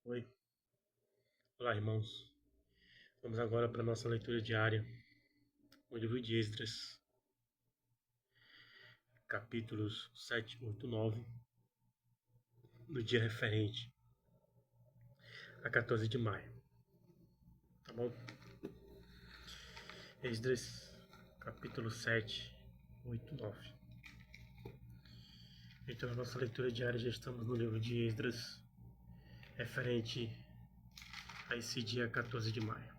Oi, olá irmãos. Vamos agora para a nossa leitura diária, o livro de Esdras, capítulos 7, 8, 9, no dia referente a 14 de maio, tá bom? Esdras, capítulo 7, 8, 9. Então, na nossa leitura diária já estamos no livro de Esdras, referente a esse dia 14 de maio.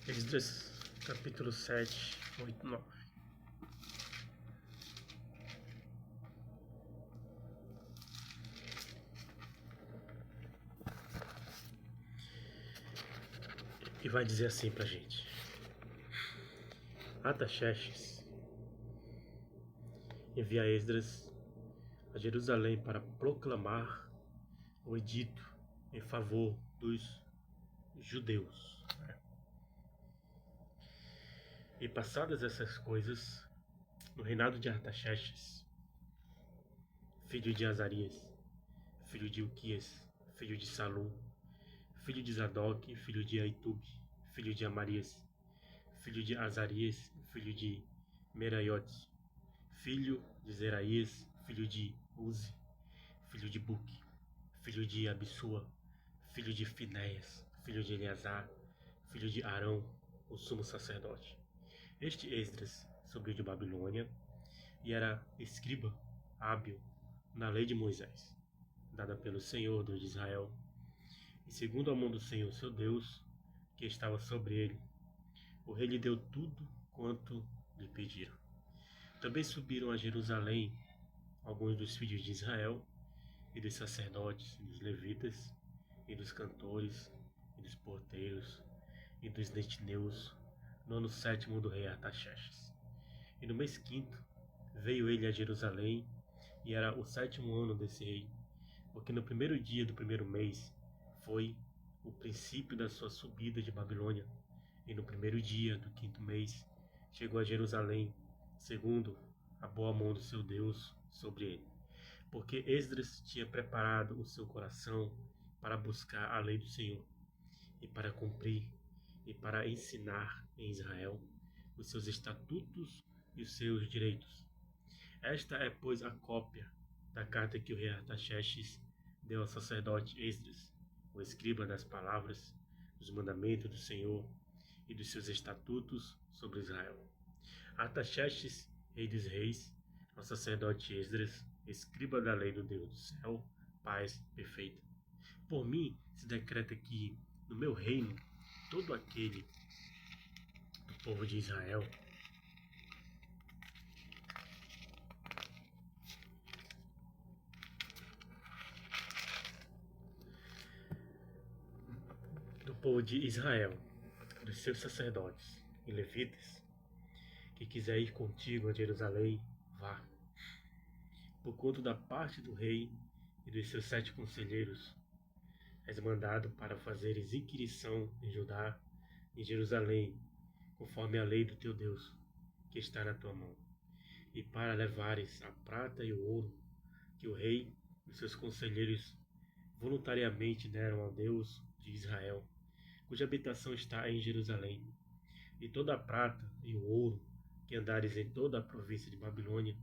Esdras, capítulo 7, 8, 9. E vai dizer assim pra gente: Artaxerxes envia Esdras a Jerusalém para proclamar o edito em favor dos judeus. E passadas essas coisas, no reinado de Artaxerxes, filho de Azarias, filho de Uquias, filho de Salum, filho de Zadok, filho de Aitube, filho de Amarias, filho de Azarias, filho de Meraiote, filho de Zeraías, filho de Uzi, filho de Buque, filho de Abissua, filho de Finéias, filho de Eleazar, filho de Arão, o sumo sacerdote. Este Esdras subiu de Babilônia e era escriba hábil na lei de Moisés, dada pelo Senhor, Deus de Israel, e segundo a mão do Senhor seu Deus, que estava sobre ele. O rei lhe deu tudo quanto lhe pediram. Também subiram a Jerusalém alguns dos filhos de Israel, e dos sacerdotes, e dos levitas, e dos cantores, e dos porteiros, e dos netineus, no ano 7º do rei Artaxerxes. E no mês 5º veio ele a Jerusalém, e era o 7º ano desse rei, porque no primeiro dia do primeiro mês foi o princípio da sua subida de Babilônia, e no primeiro dia do 5º mês chegou a Jerusalém, segundo a boa mão do seu Deus sobre ele. Porque Esdras tinha preparado o seu coração para buscar a lei do Senhor, e para cumprir, e para ensinar em Israel os seus estatutos e os seus direitos. Esta é, pois, a cópia da carta que o rei Artaxerxes deu ao sacerdote Esdras, o escriba das palavras, dos mandamentos do Senhor e dos seus estatutos sobre Israel. Artaxerxes, rei dos reis, ao sacerdote Esdras, escriba da lei do Deus do céu, paz perfeita. Por mim se decreta que, no meu reino, todo aquele do povo de Israel dos seus sacerdotes e levitas, que quiser ir contigo a Jerusalém, vá. Por conta da parte do rei e dos seus 7 conselheiros, és mandado para fazeres inquirição em Judá e Jerusalém, conforme a lei do teu Deus, que está na tua mão, e para levares a prata e o ouro que o rei e os seus conselheiros voluntariamente deram ao Deus de Israel, cuja habitação está em Jerusalém, e toda a prata e o ouro que andares em toda a província de Babilônia,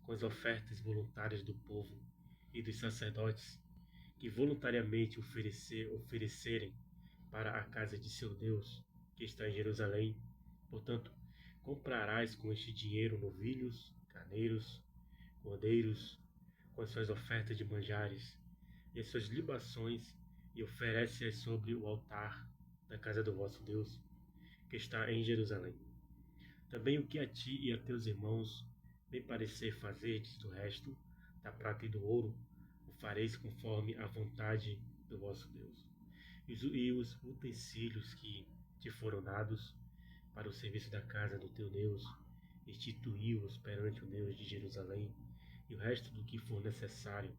com as ofertas voluntárias do povo e dos sacerdotes, que voluntariamente oferecerem para a casa de seu Deus, que está em Jerusalém. Portanto, comprarás com este dinheiro novilhos, carneiros, cordeiros, com as suas ofertas de manjares e as suas libações, e oferece-as sobre o altar da casa do vosso Deus, que está em Jerusalém. Também o que a ti e a teus irmãos bem parecer fazerdes do resto, da prata e do ouro, o fareis conforme a vontade do vosso Deus. E os utensílios que te foram dados para o serviço da casa do teu Deus, instituí-os perante o Deus de Jerusalém, e o resto do que for necessário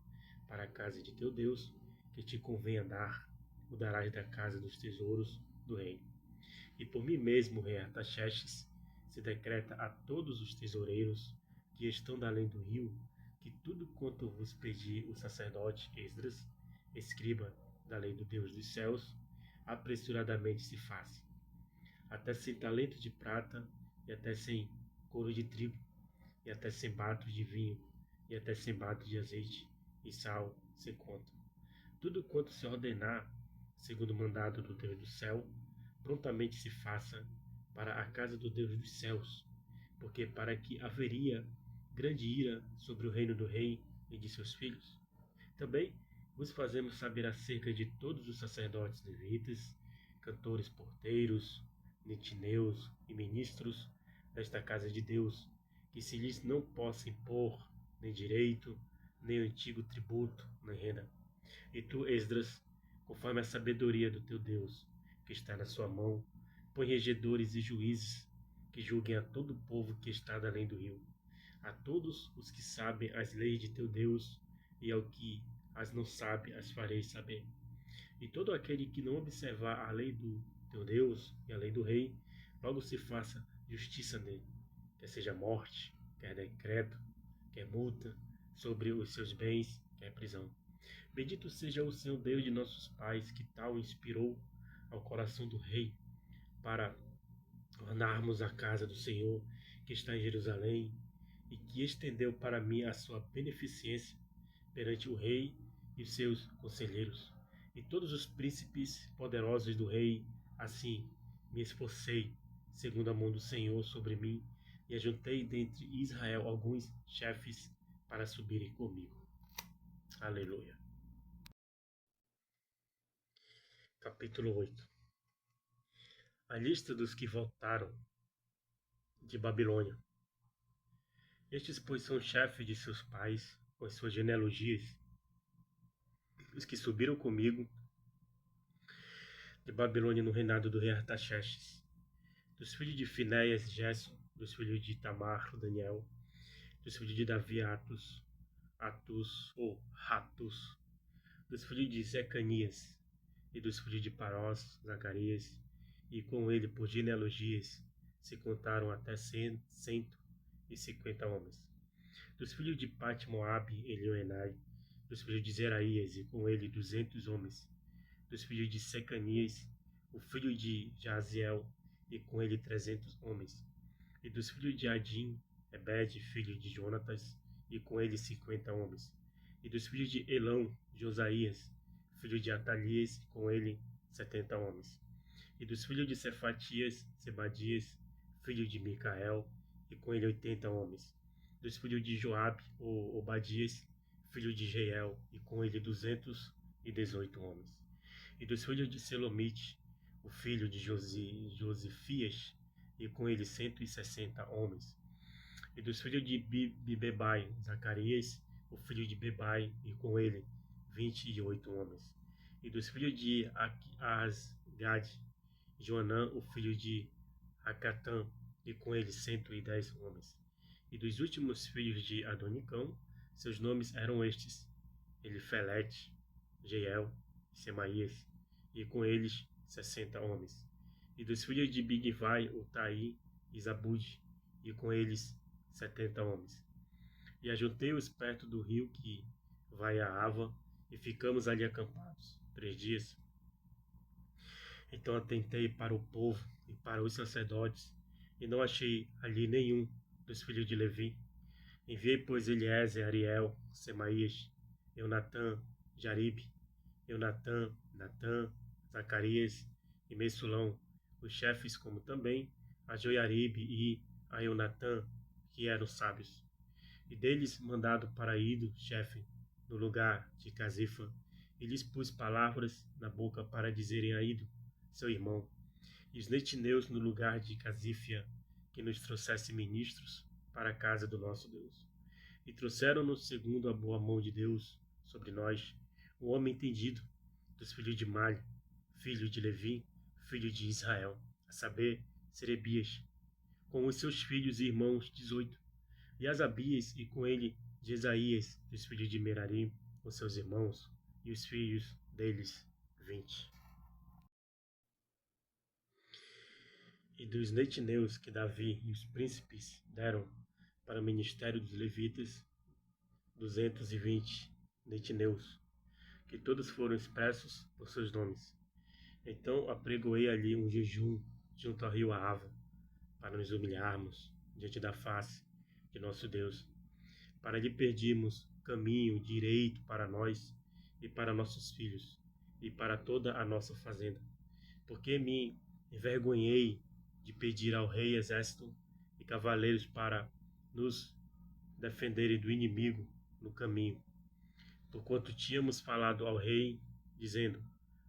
para a casa de teu Deus, que te convenha dar, o darás da casa dos tesouros do reino. E por mim mesmo, rei Artaxerxes, se decreta a todos os tesoureiros que estão da além do rio, que tudo quanto vos pedi o sacerdote Esdras, escriba da lei do Deus dos céus, apressuradamente se faça, até 100 talentos de prata, e até 100 couro de trigo, e até 100 batos de vinho, e até 100 batos de azeite, e sal sem conta. Tudo quanto se ordenar, segundo o mandado do Deus do céu, prontamente se faça para a casa do Deus dos céus, porque para que haveria grande ira sobre o reino do rei e de seus filhos. Também vos fazemos saber acerca de todos os sacerdotes levitas, cantores porteiros, netineus e ministros desta casa de Deus, que se lhes não possa impor nem direito, nem o antigo tributo, nem renda. E tu, Esdras, conforme a sabedoria do teu Deus, que está na sua mão, põe regedores e juízes, que julguem a todo o povo que está além do rio, a todos os que sabem as leis de teu Deus, e ao que as não sabe, as farei saber. E todo aquele que não observar a lei do teu Deus e a lei do rei, logo se faça justiça nele, quer seja morte, quer decreto, quer multa sobre os seus bens, quer prisão. Bendito seja o Senhor Deus de nossos pais, que tal inspirou ao coração do rei para ornarmos a casa do Senhor, que está em Jerusalém, e que estendeu para mim a sua beneficência perante o rei e os seus conselheiros, e todos os príncipes poderosos do rei. Assim me esforcei, segundo a mão do Senhor sobre mim, e ajuntei dentre Israel alguns chefes para subirem comigo. Aleluia. Capítulo 8. A lista dos que voltaram de Babilônia. Estes, pois, são chefes de seus pais, com as suas genealogias, os que subiram comigo de Babilônia no reinado do rei Artaxerxes. Dos filhos de Finéias, Gerson; dos filhos de Tamar, Daniel; dos filhos de Davi, Atus ou Ratus; dos filhos de Zecanias, e dos filhos de Parós, Zacarias, e com ele, por genealogias, se contaram até 150 homens. Dos filhos de Pat-Moabe, Elioenai; dos filhos de Zeraías, e com ele 200 homens. Dos filhos de Secanias, o filho de Jaziel, e com ele 300 homens. E dos filhos de Adim, Ebed, filho de Jonatas, e com ele 50 homens. E dos filhos de Elão, Josias, filho de Atalias, e com ele 70 homens. E dos filhos de Cefatias, Sebadias, filho de Micael, e com ele 80 homens. Dos filhos de Joabe, ou Obadias, filho de Jeiel, e com ele 218 homens. E dos filhos de Selomite, o filho de Josifias, e com ele 160 homens. E dos filhos de Bibebai, Zacarias, o filho de Bebai, e com ele 28 homens. E dos filhos de Asgad, Joanã, o filho de Acatã, e com ele 110 homens. E dos últimos filhos de Adonicão, seus nomes eram estes: Elifelete, Jeiel e Semaías, e com eles 60 homens. E dos filhos de Bigvai, Utai e Zabude, e com eles 70 homens. E ajuntei-os perto do rio que vai a Ava, e ficamos ali acampados 3 dias. Então atentei para o povo e para os sacerdotes, e não achei ali nenhum dos filhos de Levi. Enviei, pois, Eliezer, Ariel, Semaías, Eunatã, Jaribe, Eunatã, Natã, Zacarias e Messulão, os chefes, como também a Joiaribe e a Eunatã, que eram sábios. E deles mandado para Ido, chefe, no lugar de Casifa, e lhes pus palavras na boca para dizerem a Ido, seu irmão, e os netineus no lugar de Casífia, que nos trouxesse ministros para a casa do nosso Deus. E trouxeram-nos, segundo a boa mão de Deus sobre nós, um homem entendido, dos filhos de Mali, filho de Levi, filho de Israel, a saber, Serebias, com os seus filhos e irmãos 18, e Asabias, e com ele Jesaías, dos filhos de Merarim, com seus irmãos, e os filhos deles 20. e dos netineus que Davi e os príncipes deram para o ministério dos levitas, 220 netineus, que todos foram expressos por seus nomes. Então apregoei ali um jejum junto ao rio Ava, para nos humilharmos diante da face de nosso Deus, para lhe pedirmos caminho direito para nós e para nossos filhos, e para toda a nossa fazenda. Porque me envergonhei de pedir ao rei exército e cavaleiros para nos defenderem do inimigo no caminho, porquanto tínhamos falado ao rei, dizendo: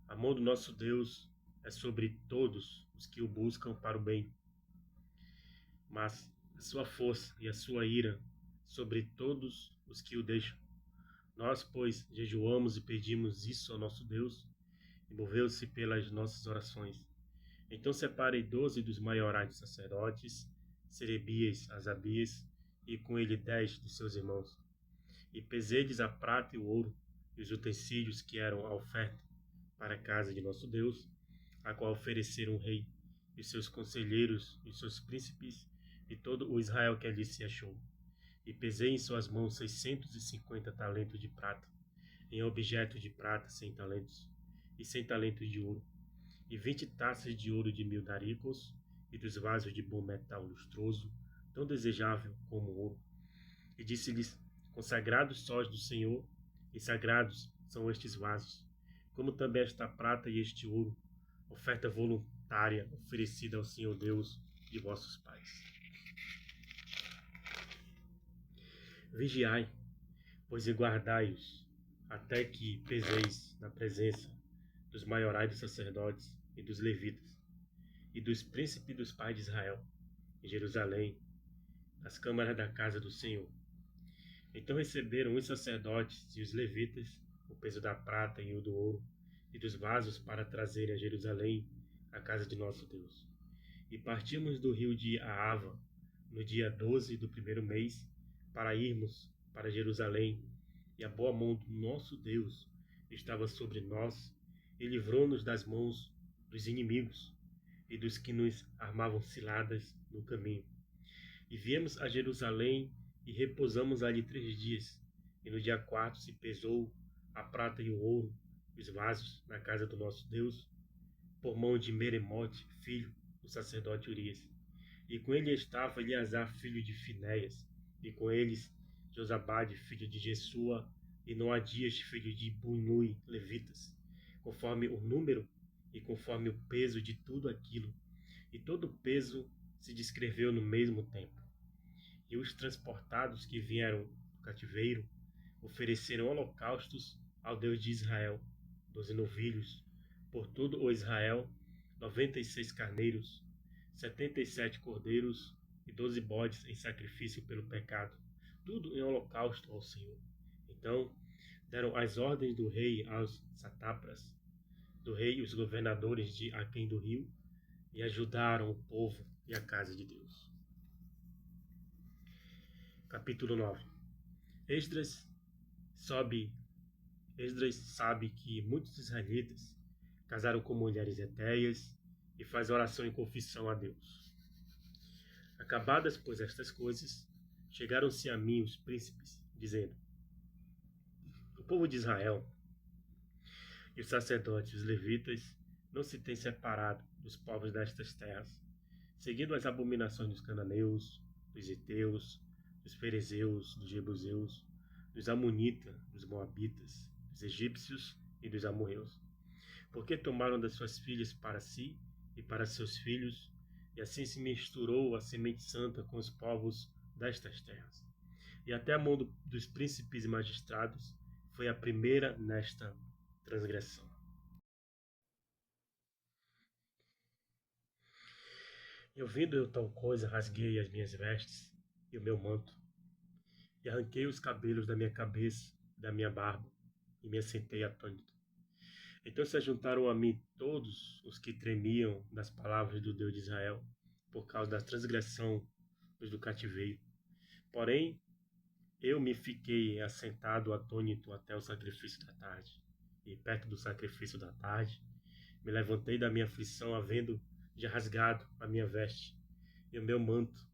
a mão do nosso Deus é sobre todos os que o buscam para o bem, mas a sua força e a sua ira sobre todos os que o deixam. Nós, pois, jejuamos e pedimos isso ao nosso Deus, e moveu-se pelas nossas orações. Então separei 12 dos maiorais dos sacerdotes, Serebias, Asabias, e com ele 10 dos seus irmãos. E pesei-lhes a prata e o ouro, e os utensílios que eram a oferta para a casa de nosso Deus, a qual ofereceram o rei, e os seus conselheiros, e os seus príncipes, e todo o Israel que ali se achou. E pesei em suas mãos 650 talentos de prata, em objeto de prata 100 talentos, e 100 talentos de ouro, e 20 taças de ouro de 1000 daricos, e dos vasos de bom metal lustroso, tão desejável como o ouro. E disse-lhes: consagrados sós do Senhor, e sagrados são estes vasos, como também esta prata e este ouro, oferta voluntária oferecida ao Senhor Deus de vossos pais. Vigiai, pois e guardai-os, até que peseis na presença dos maiorais dos sacerdotes e dos levitas, e dos príncipes dos pais de Israel, em Jerusalém, nas câmaras da casa do Senhor. Então receberam os sacerdotes e os levitas o peso da prata e o do ouro, e dos vasos para trazerem a Jerusalém, a casa de nosso Deus. E partimos do rio de Ahava, no dia 12 do primeiro mês, para irmos para Jerusalém, e a boa mão do nosso Deus estava sobre nós, e livrou-nos das mãos dos inimigos e dos que nos armavam ciladas no caminho. E viemos a Jerusalém e repousamos ali 3 dias, e no dia 4 se pesou a prata e o ouro, os vasos, na casa do nosso Deus, por mão de Meremote, filho do sacerdote Urias. E com ele estava Eleazar, filho de Finéias, e com eles Josabade, filho de Jesua, e Noadias, filho de Bunui, levitas, conforme o número e conforme o peso de tudo aquilo. E todo o peso se descreveu no mesmo tempo. E os transportados que vieram do cativeiro ofereceram holocaustos ao Deus de Israel, 12 novilhos, por todo o Israel, 96 carneiros, 77 cordeiros e 12 bodes em sacrifício pelo pecado, tudo em holocausto ao Senhor. Então deram as ordens do rei aos satrapas, do rei e os governadores de aquém do rio, e ajudaram o povo e a casa de Deus. Capítulo 9. Esdras sabe que muitos israelitas casaram com mulheres hetéias e faz oração e confissão a Deus. Acabadas, pois, estas coisas, chegaram-se a mim os príncipes, dizendo: o povo de Israel e os sacerdotes e os levitas não se têm separado dos povos destas terras, seguindo as abominações dos cananeus, dos heteus, dos ferezeus, dos jebuseus, dos amonitas, dos moabitas, dos egípcios e dos amorreus, porque tomaram das suas filhas para si e para seus filhos, e assim se misturou a semente santa com os povos destas terras. E até a mão dos príncipes e magistrados foi a primeira nesta transgressão. E ouvindo eu tal coisa, rasguei as minhas vestes e o meu manto, e arranquei os cabelos da minha cabeça e da minha barba, e me assentei atônito. Então se ajuntaram a mim todos os que tremiam das palavras do Deus de Israel, por causa da transgressão dos do cativeiro. Porém, eu me fiquei assentado atônito até o sacrifício da tarde. E perto do sacrifício da tarde, me levantei da minha aflição, havendo já rasgado a minha veste e o meu manto,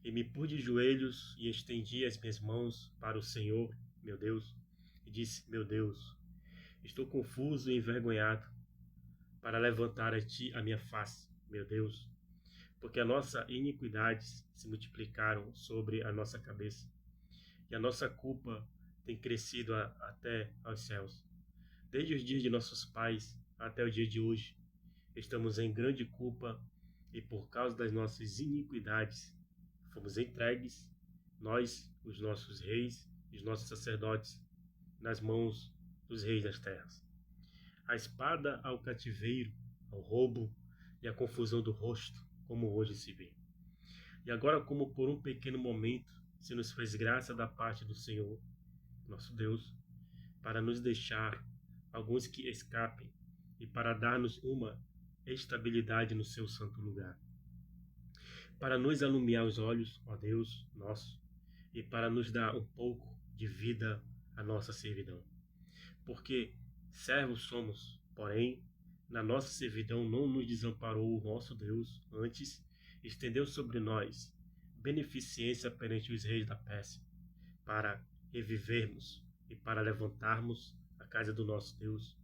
e me pus de joelhos e estendi as minhas mãos para o Senhor, meu Deus, e disse: Meu Deus, estou confuso e envergonhado para levantar a ti a minha face, meu Deus, porque as nossas iniquidades se multiplicaram sobre a nossa cabeça, e a nossa culpa tem crescido até aos céus. Desde os dias de nossos pais até o dia de hoje, estamos em grande culpa, e por causa das nossas iniquidades fomos entregues, nós, os nossos reis e os nossos sacerdotes, nas mãos dos reis das terras. A espada ao cativeiro, ao roubo e à confusão do rosto, como hoje se vê. E agora, como por um pequeno momento se nos fez graça da parte do Senhor, nosso Deus, para nos deixar alguns que escapem e para dar-nos uma estabilidade no seu santo lugar, para nos alumiar os olhos, ó Deus nosso, e para nos dar um pouco de vida à nossa servidão. Porque servos somos, porém, na nossa servidão não nos desamparou o nosso Deus, antes estendeu sobre nós beneficência perante os reis da Pérsia, para revivermos e para levantarmos a casa do nosso Deus,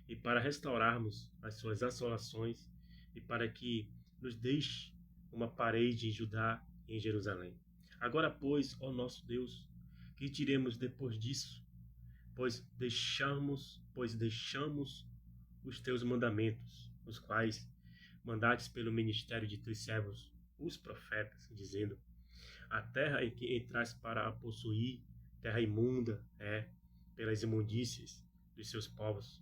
e para restaurarmos as suas assolações, e para que nos deixe uma parede em Judá e em Jerusalém. Agora, pois, ó nosso Deus, que diremos depois disso? Pois deixamos os teus mandamentos, os quais mandaste pelo ministério de teus servos, os profetas, dizendo: a terra em que entraste para a possuir, terra imunda é, pelas imundícias dos seus povos,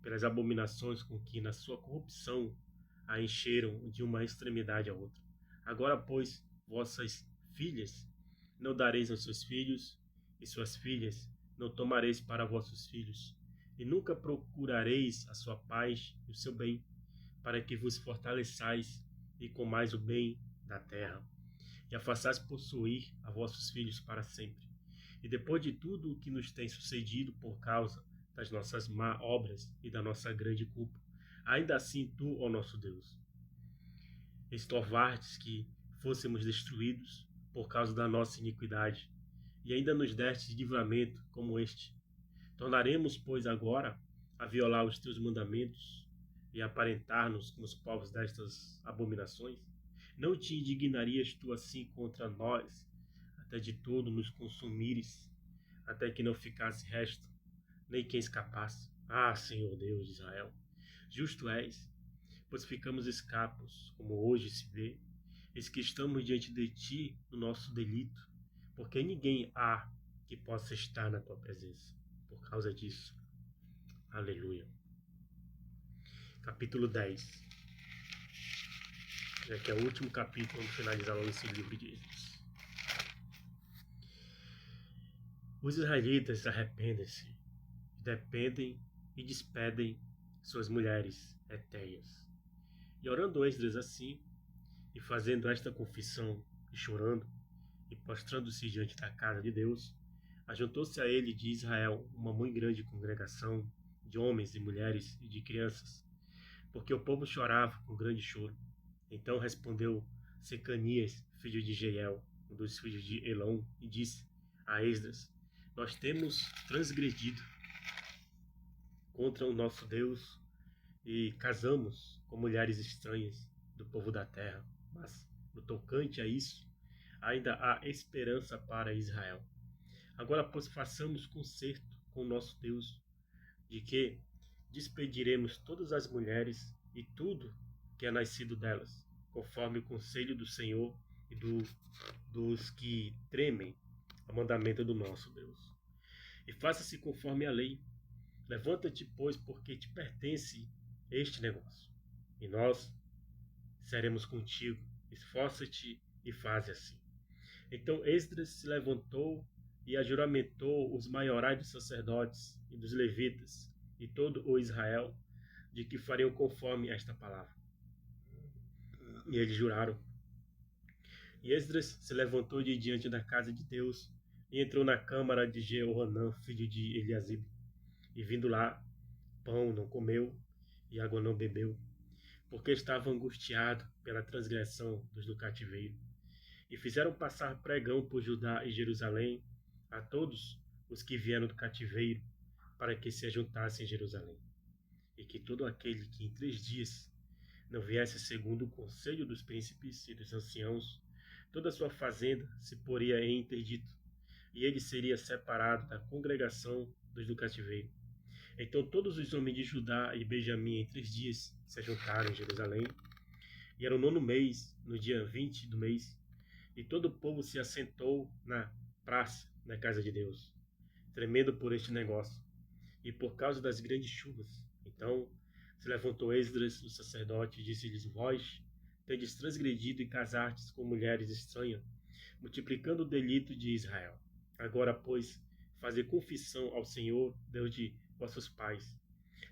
pelas abominações com que na sua corrupção a encheram de uma extremidade a outra. Agora, pois, vossas filhas não dareis aos seus filhos, e suas filhas não tomareis para vossos filhos, e nunca procurareis a sua paz e o seu bem, para que vos fortaleçais e comais o bem da terra, e a façais possuir a vossos filhos para sempre. E depois de tudo o que nos tem sucedido por causa das nossas má obras e da nossa grande culpa, ainda assim tu, ó nosso Deus, estorvastes que fôssemos destruídos por causa da nossa iniquidade, e ainda nos deste livramento como este. Tornaremos, pois, agora a violar os teus mandamentos e aparentar-nos com os povos destas abominações? Não te indignarias tu assim contra nós, até de todo nos consumires, até que não ficasse resto, nem quem escapasse? Ah, Senhor Deus de Israel, justo és, pois ficamos escapos, como hoje se vê, eis que estamos diante de ti no nosso delito, porque ninguém há que possa estar na tua presença. Por causa disso, aleluia. Capítulo 10. Já que é o último capítulo, vamos finalizar logo esse livro de Êxodo. Os israelitas arrependem-se, dependem e despedem suas mulheres etéias. E orando Esdras assim, e fazendo esta confissão, e chorando, e prostrando-se diante da casa de Deus, ajuntou-se a ele de Israel uma muito grande congregação de homens e mulheres e de crianças, porque o povo chorava com grande choro. Então respondeu Secanias, filho de Jeiel, um dos filhos de Elão, e disse a Esdras: nós temos transgredido contra o nosso Deus e casamos com mulheres estranhas do povo da terra, mas no tocante a isso, ainda há esperança para Israel. Agora, pois, façamos concerto com o nosso Deus, de que despediremos todas as mulheres e tudo que é nascido delas, conforme o conselho do Senhor e dos que tremem a mandamento do nosso Deus. E faça-se conforme a lei. Levanta-te, pois, porque te pertence este negócio, e nós seremos contigo. Esforça-te e faze assim. Então Esdras se levantou e ajuramentou os maiorais dos sacerdotes e dos levitas e todo o Israel de que fariam conforme esta palavra. E eles juraram. E Esdras se levantou de diante da casa de Deus e entrou na câmara de Jeoanã, filho de Eliasibe. E vindo lá, pão não comeu e água não bebeu, porque estava angustiado pela transgressão dos do cativeiro. E fizeram passar pregão por Judá e Jerusalém a todos os que vieram do cativeiro, para que se ajuntassem em Jerusalém. E que todo aquele que em 3 dias não viesse segundo o conselho dos príncipes e dos anciãos, toda a sua fazenda se poria em interdito, e ele seria separado da congregação dos do cativeiro. Então todos os homens de Judá e Benjamim em 3 dias se ajuntaram em Jerusalém, e era o 9º mês, no dia 20 do mês, e todo o povo se assentou na praça, na casa de Deus, tremendo por este negócio, e por causa das grandes chuvas. Então se levantou Esdras, o sacerdote, e disse-lhes: Vós tendes transgredido e casastes com mulheres estranhas, multiplicando o delito de Israel. Agora, pois, fazei confissão ao Senhor, Deus de vossos pais,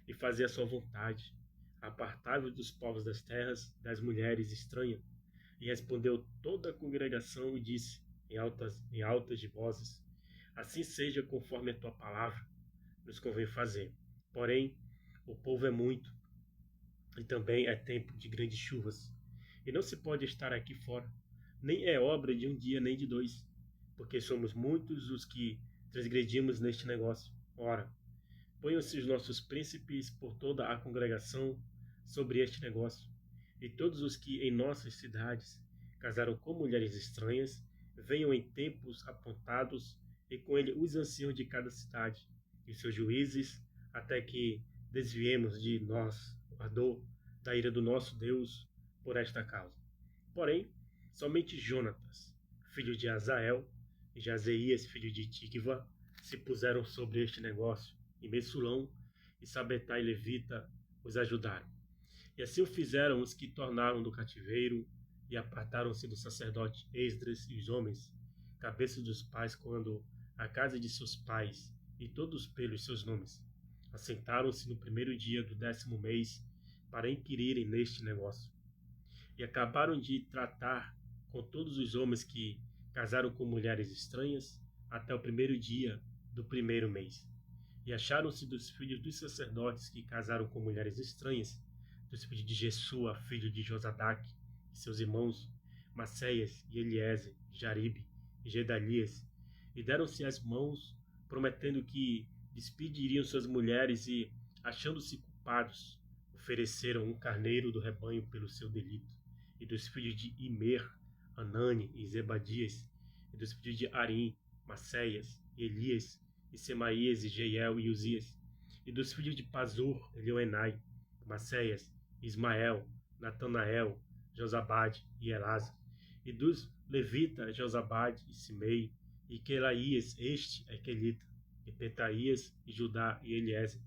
e fazei a sua vontade. Apartai-vos dos povos das terras, das mulheres estranhas. E respondeu toda a congregação e disse em altas de vozes: Assim seja conforme a tua palavra nos convém fazer. Porém, o povo é muito, e também é tempo de grandes chuvas, e não se pode estar aqui fora, nem é obra de um dia nem de 2, porque somos muitos os que transgredimos neste negócio. Ora, ponham-se os nossos príncipes por toda a congregação sobre este negócio, e todos os que em nossas cidades casaram com mulheres estranhas, venham em tempos apontados, e com ele os anciãos de cada cidade, e seus juízes, até que desviemos de nós o ardor da ira do nosso Deus por esta causa. Porém, somente Jonatas, filho de Azael, e Jazeías, filho de Tikva, se puseram sobre este negócio, e Messulão e Sabetai levita os ajudaram. E assim o fizeram os que tornaram do cativeiro, e apartaram-se do sacerdote Esdras e os homens, cabeças dos pais, quando a casa de seus pais, e todos pelos seus nomes, assentaram-se no 1º dia do 10º mês, para inquirirem neste negócio. E acabaram de tratar com todos os homens que casaram com mulheres estranhas, até o 1º dia do 1º mês. E acharam-se dos filhos dos sacerdotes que casaram com mulheres estranhas, dos filhos de Jesua, filho de Josadaque, e seus irmãos, Maceias e Eliezer, Jaribe e Gedalias, e deram-se as mãos, prometendo que despediriam suas mulheres, e, achando-se culpados, ofereceram um carneiro do rebanho pelo seu delito. E dos filhos de Imer, Anani e Zebadias, e dos filhos de Arim, Maceias, e Elias, e Semaías, e Jeiel e Uzias, e dos filhos de Pazur, Elioenai, Maceias, Ismael, Natanael, Josabade e Elasa, e dos levitas Josabade e Simei, e Quelaías, este é Quelita, e Petaías, e Judá e Eliezer,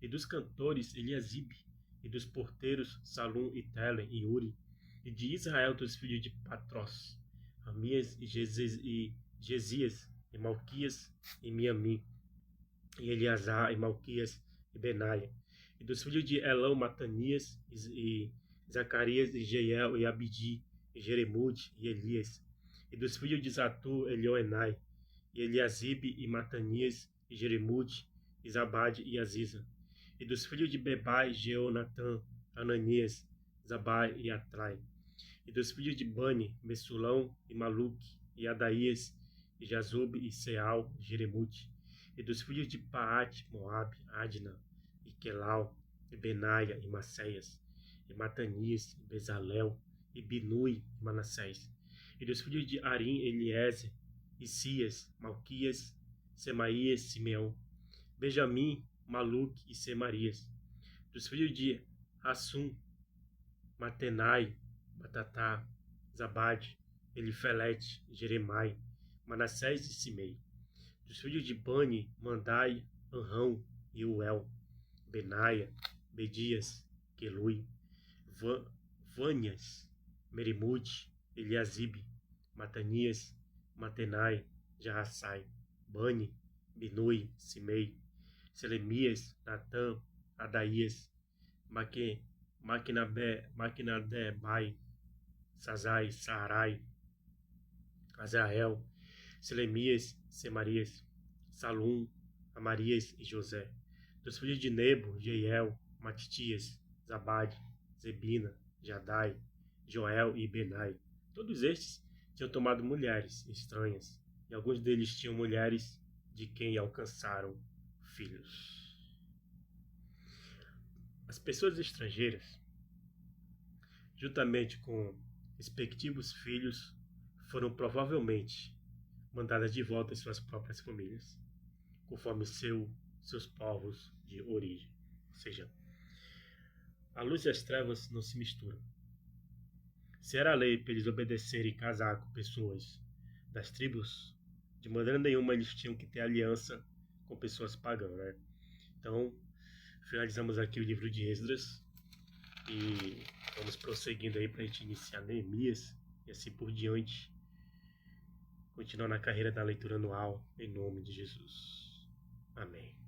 e dos cantores Eliasibe, e dos porteiros Salum e Telen e Uri, e de Israel dos filhos de Patros, Amias e Gesias, e Malquias e Miamim, e Eleazar e Malquias e Benaia, e dos filhos de Elão, Matanias e Zacarias e Jeiel e Abidi e Jeremude e Elias, e dos filhos de Zatu, Elioenai, e Eliasibe e Matanias e Jeremude, e Zabade e Aziza, e dos filhos de Bebai, Jeonatan, Ananias, Zabai e Atrai, e dos filhos de Bani, Messulão e Maluque, e Adaías, e Jazub e Seal, e Jeremude, e dos filhos de Paate, Moabe, Adna, e Quelau, e Benaia, e Maceias, e Matanias, e Bezalel, e Binui, e Manassés, e dos filhos de Arim, Eliezer, Isias, Malquias, Semaías, Simeão, Benjamim, Maluque e Semarias, dos filhos de Assum, Matenai, Matatá, Zabade, Elifelete, Jeremai, Manassés e Simei, dos filhos de Bani, Mandai, Anrão e Uel, Benaia, Bedias, Quelui, Vânias, Merimude, Eliasibe, Matanias, Matenai, Jarrassai, Bani, Binui, Simei, Selemias, Natã, Adaías, Maquinadebai, Sazai, Sarai, Azael, Selemias, Semarias, Salum, Amarias e José, dos filhos de Nebo, Jeiel, Matitias, Zabade, Zebina, Jadai, Joel e Benai. Todos estes tinham tomado mulheres estranhas, e alguns deles tinham mulheres de quem alcançaram filhos. As pessoas estrangeiras, juntamente com respectivos filhos, foram provavelmente mandadas de volta às suas próprias famílias, conforme seus povos de origem. Ou seja, a luz e as trevas não se misturam. Se era a lei para eles obedecerem e casar com pessoas das tribos, de maneira nenhuma eles tinham que ter aliança com pessoas pagãs, né? Então, finalizamos aqui o livro de Esdras e vamos prosseguindo aí para a gente iniciar Neemias e assim por diante, continuando a carreira da leitura anual em nome de Jesus. Amém.